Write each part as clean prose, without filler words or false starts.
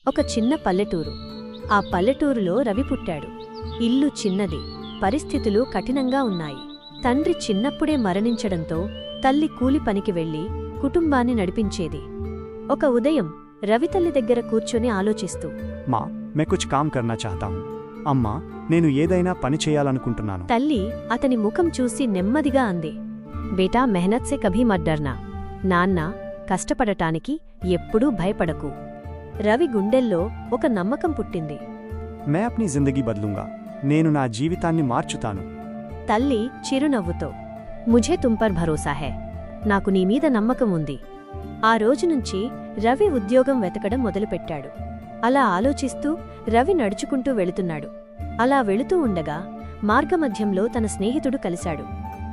ఒక చిన్న పల్లెటూరు. ఆ పల్లెటూరులో రవి పుట్టాడు. ఇల్లు చిన్నది, పరిస్థితులు కఠినంగా ఉన్నాయి. తండ్రి చిన్నప్పుడే మరణించడంతో తల్లి కూలి పనికి వెళ్లి కుటుంబాన్ని నడిపించేది. ఒక ఉదయం రవి తల్లి దగ్గర కూర్చొని ఆలోచిస్తూ, మా మే కుచ్ కామ్ కర్నా చాహతా హూం. అమ్మా, నేను ఏదైనా పని చేయాలనుకుంటున్నాను. తల్లి అతని ముఖం చూసి నెమ్మదిగా అంది, బేటా మెహనత్ సే కభీ మత్ డర్నా. నాన్న, కష్టపడటానికి ఎప్పుడూ భయపడకు. రవి గుండెల్లో ఒక నమ్మకం పుట్టింది. మే అప్నీ జిందగీ బదలూంగా. నేను నా జీవితాన్ని మార్చుతాను. తల్లి చిరునవ్వుతో, ముఝే తుమ్ పర్ భరోసా హై. నాకు నీమీద నమ్మకం ఉంది. ఆ రోజునుంచి రవి ఉద్యోగం వెతకడం మొదలుపెట్టాడు. అలా ఆలోచిస్తూ రవి నడుచుకుంటూ వెళుతున్నాడు. అలా వెళుతూ ఉండగా మార్గమధ్యంలో తన స్నేహితుడు కలిశాడు.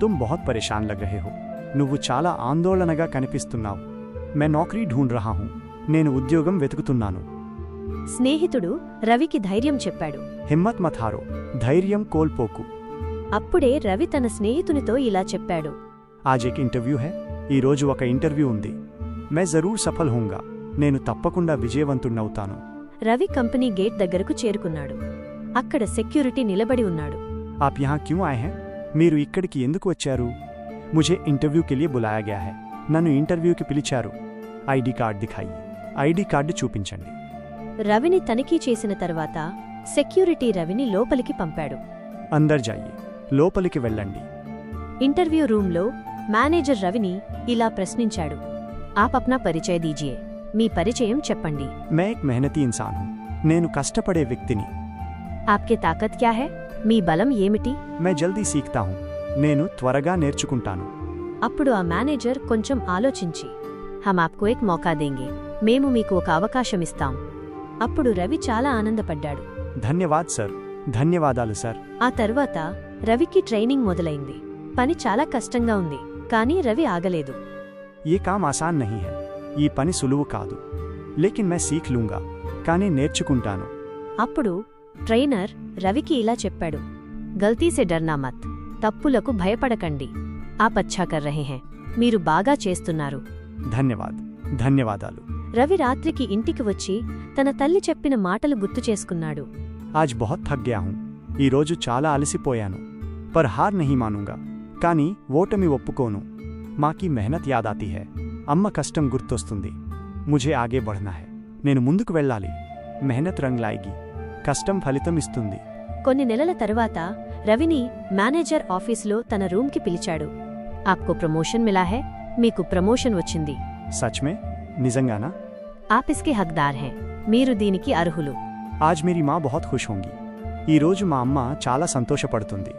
తుమ్ బహుత్ పరేషాన్ లగ్ రహే హో. నువ్వు చాలా ఆందోళనగా కనిపిస్తున్నావు. మే నౌకరీ ఢూంఢ్ రహా హూం. నేను ఉద్యోగం వెతుకుతున్నాను. స్నేహితుడు రవికి ధైర్యం చెప్పాడు. హిమ్మత్ మత్ హారో. ధైర్యం కోల్పోకు. అప్పుడే రవి తన స్నేహితునితో ఇలా చెప్పాడు, ఆజ్ ఏక్ ఇంటర్వ్యూ హై. ఈ రోజు ఒక ఇంటర్వ్యూ ఉంది. మే జరూర్ సఫల్ హూంగా. నేను తప్పకుండా విజయవంతుణ్ణవుతాను. రవి కంపెనీ గేట్ దగ్గరకు చేరుకున్నాడు. అక్కడ సెక్యూరిటీ నిలబడి ఉన్నాడు. ఆప్ యహాं క్యూ ఆయే హై? మీరు ఇక్కడికి ఎందుకు వచ్చారు? ముఝే ఇంటర్వ్యూ కే లియే బులాయా గయా హై. నన్ను ఇంటర్వ్యూకి పిలిచారు. ఐడి కార్డ్ దిఖాయి. ఐడి కార్డు చూపించండి. రవిని తనిఖీ చేసిన తర్వాత సెక్యూరిటీ రవిని లోపలికి పంపాడు. అందర్ జాయే. లోపలికి వెళ్ళండి. ఇంటర్వ్యూ రూంలో మేనేజర్ రవిని ఇలా ప్రశ్నించాడు, ఆప్ అప్నా పరిచయ దీజియే. మీ పరిచయం చెప్పండి. మే ఏక్ మెహనతీ ఇన్సాన్ హూం. నేను కష్టపడే వ్యక్తిని. ఆప్కే తాకత్ క్యా హై? మీ బలం ఏమిటి? మే జల్దీ సీఖ్తా హూం. నేను త్వరగా నేర్చుకుంటాను. అప్పుడు ఆ మేనేజర్ కొంచెం ఆలోచించి, హమ్ ఆప్కో ఏక్ మౌకా దేంగే. మేము మీకు ఒక అవకాశమిస్తాం. అప్పుడు రవి చాలా ఆనందపడ్డాడు. ధన్యవాద్ సార్. ధన్యవాదాలు సార్. ఆ తర్వాత రవికి ట్రైనింగ్ మొదలైంది. పని చాలా కష్టంగా ఉంది, కానీ రవి ఆగలేదు. ఏ కామ్ ఆసాన్ నహీ హై. ఈ పని సులువు కాదు. లేకిన్ మే సీఖ్ లూంగా. కానీ నేర్చుకుంటాను. అప్పుడు ట్రైనర్ రవికి ఇలా చెప్పాడు, గల్తీసే డర్నా మత్. తప్పులకు భయపడకండి. ఆప్ అచ్చా కర్ రహే హై. మీరు బాగా చేస్తున్నారు. ధన్యవాద్. ధన్యవాదాలు. రవి రాత్రికి ఇంటికి వచ్చి తన తల్లి చెప్పిన మాటలు గుర్తు చేసుకున్నాడు. ఆజ్ బహుత్ థక్ గయా హూం. ఈ రోజు చాలా అలసిపోయాను. పర్ హార్ నహీ మానూంగా. కానీ ఓటమి ఒప్పుకోను. మాకీ మెహనత్ యాద్ ఆతీ హై. అమ్మ కష్టం గుర్తొస్తుంది. ముఝే ఆగే బఢనా హై. నేను ముందుకు వెళ్ళాలి. మెహనత్ రంగ్ లాయేగి. కష్టం ఫలితం ఇస్తుంది. కొన్ని నెలల తరువాత రవిని మేనేజర్ ఆఫీసులో తన రూంకి పిలిచాడు. ఆప్కో ప్రమోషన్ మిలా హై. మీకు ప్రమోషన్ వచ్చింది. సచ్ మే? నిజంగానా? ఆప్ ఇస్కే హక్దార్ హై. మీరు దీనికి అర్హులు. ఆజ్ మేరీ మా బహుత్ ఖుష్ హోంగి. ఈ రోజు మా అమ్మ చాలా సంతోషపడుతుంది.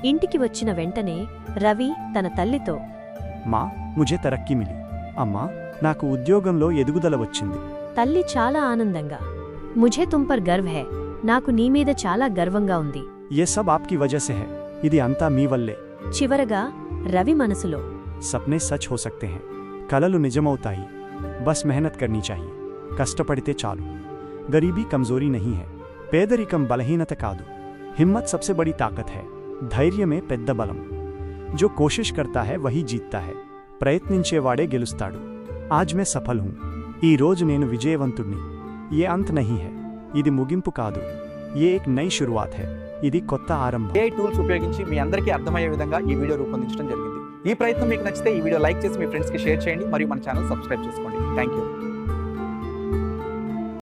ఇంటికి వచ్చిన వెంటనే రవి తన తల్లితో, మా ముఝే తరక్కీ మిలి. అమ్మా, నాకు ఉద్యోగంలో ఎదుగుదల వచ్చింది. తల్లి చాలా ఆనందంగా, ముఝే తుమ్ పర్ గర్వ్ హై. నాకు నీమీద చాలా గర్వంగా ఉంది. యే సబ్ ఆప్కీ వజహ్ సే హై. ఇది అంతా మీ వల్లే. చివరగా రవి మనసులో, సప్నే సచ్ హో సక్తే హై. కలలు నిజమవుతాయి. బస్ మెహనత్ కర్నీ చాహియే. కష్టపడితే చాలు. గరీబీ కమ్జోరీ నహీ హై. పేదరికం బలహీనత కాదు. హిమ్మత్ సబ్సే బడీ తాకత్ హై. ధైర్యమే పెద్ద బలం. జో కోషిష్ కర్తా హై వహీ జీత్తా హై. ప్రయత్నించేవాడే గెలుస్తాడు. ఆజ్ మే సఫల్ హూం. ఈ రోజు నేను విజయవంతుణ్ణి. ఏ అంత్ నహీ హై. ఇది ముగింపు కాదు. ఏ ఏక్ నై షురువాత్ హై. ఇది కొత్త ఆరంభం. AI టూల్స్ ఉపయోగించి మీ అందరికీ అర్థమయ్యే విధంగా ఈ వీడియో రూపొందించడం జరిగింది. ఈ ప్రయత్నం మీకు నచ్చితే ఈ వీడియో లైక్ చేసి మీ ఫ్రెండ్స్కి షేర్ చేయండి మరియు మన ఛానల్ సబ్స్క్రైబ్ చేసుకోండి. Thank you.